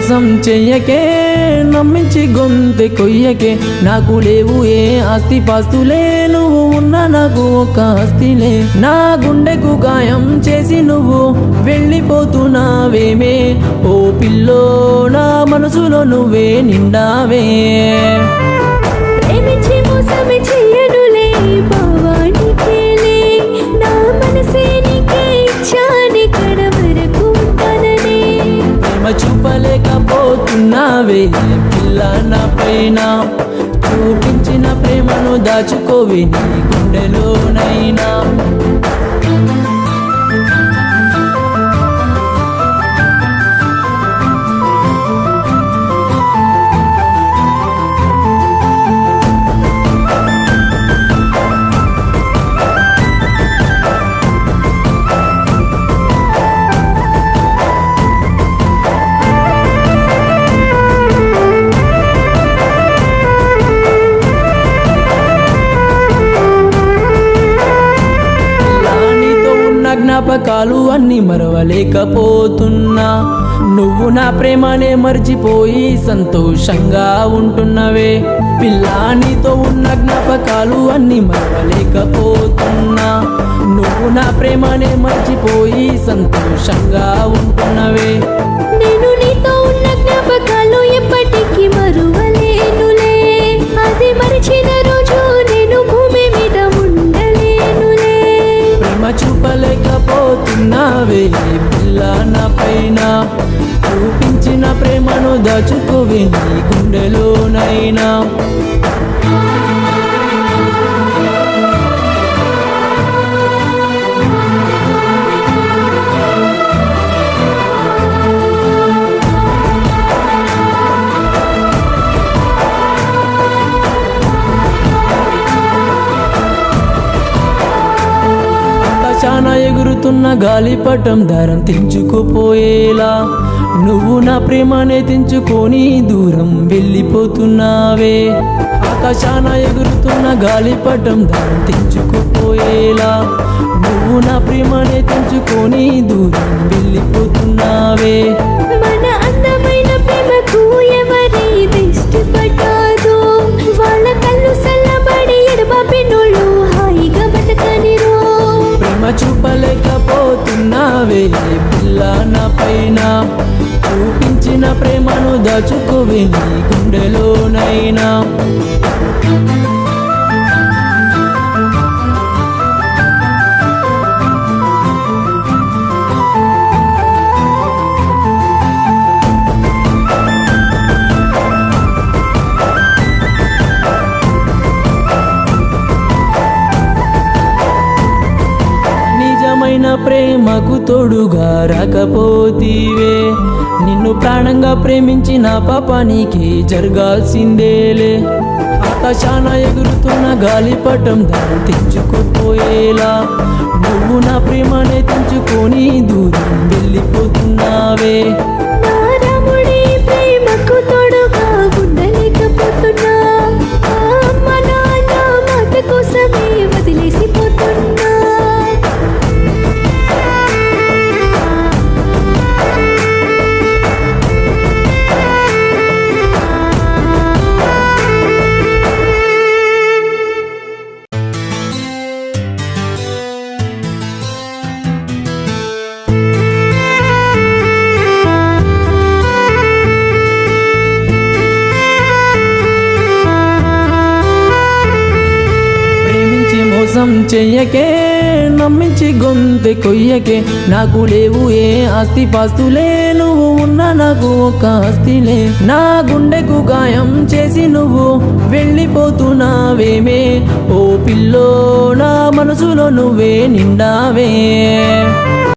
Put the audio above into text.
మోసం చెయ్యకే, నమ్మించి గొంతె కొయ్యకే. నాకు లేవు ఏ ఆస్తి పాస్తులే, నువ్వు ఉన్న నాకు ఒక ఆస్తిలే. నా గుండెకు గాయం చేసి నువ్వు వెళ్ళిపోతున్నావేమే, ఓ పిల్లో నా మనసులో నువ్వే నిండావే. ప్రేమించి మోసమే చెయ్యనులే భావానికేలే, నా మనసే నీకే ఇచ్చాని కడ వరకు ఉంటాననే. ప్రేమ చూపలేకపోతున్నావే పిల్ల నా పైన, చూపించిన ప్రేమను దాచుకోవే నీ గుండెలోనైనా. జ్ఞాపకాలు అన్ని మరవలేకపోతున్నా, నువ్వు నా ప్రేమనే మర్చిపోయి సంతోషంగా ఉంటున్నవే. పిల్లా నీతో ఉన్న జ్ఞాపకాలు అన్ని మరవలేకపోతున్నా, నువ్వు నా ప్రేమనే మర్చిపోయి సంతోషంగా ఉంటున్నవే. నేను నీతో ఉన్న జ్ఞాపకాలు ఎప్పటికీ మరువలేనులే, అది మరిచిన రోజు నేను భూమి మీద ఉండలేనులే. ప్రేమ చూపలేకపోతున్నావే పిల్ల నా పైన, చూపించిన ప్రేమను దాచుకోవే నీ గుండెలోనైనా. ఆకాశాన ఎగురుతున్న గాలిపటం దారం తెంచుకుపోయేలా, నువ్వు నా ప్రేమనే తెంచుకొని దూరం వెళ్ళిపోతున్నావే. ఆకాశాన ఎగురుతున్న గాలిపటం దారం తెంచుకుపోయేలా, నువ్వు నా ప్రేమనే తెంచుకొని దూరం వెళ్ళిపోతున్నావే. మన అందమైన ప్రేమకు ఎవరి దిష్టి పట్టాదో, వాళ్ళ కళ్ళు సల్లబడి ఎడబాపినోళ్ళు హాయిగా బతకనిరో. ప్రేమ చూపలేకపోతున్నావే పిల్ల నా పైన, చూపించిన ప్రేమను దాచుకోవే నీ గుండెలోనైనా. నిజమైన ప్రేమకు తోడుగా రాకపోతీవే, నిన్ను ప్రాణంగా ప్రేమించిన పాపానికి జరగాల్సిందేలే. ఆకాశాన ఎగురుతున్న గాలిపటం దారం తెంచుకుపోయేలా, నువ్వు నా ప్రేమనే తెంచుకొని దూరం వెళ్ళిపోతున్నావే. నా రాముడి ప్రేమకు తోడుగా ఉండలేకపోతున్నా, ఆ అమ్మ నాన్న మాట కోసమే వదిలేసిపోతున్నా. మోసం చెయ్యకే, నమ్మించి గొంతె కొయ్యకే. నాకు లేవు ఏ ఆస్తి పాస్తులే, నువ్వు ఉన్న నాకు ఒక ఆస్తిలే. నా గుండెకు గాయం చేసి నువ్వు వెళ్ళిపోతున్నావేమే, ఓ పిల్లో నా మనసులో నువ్వే నిండావే.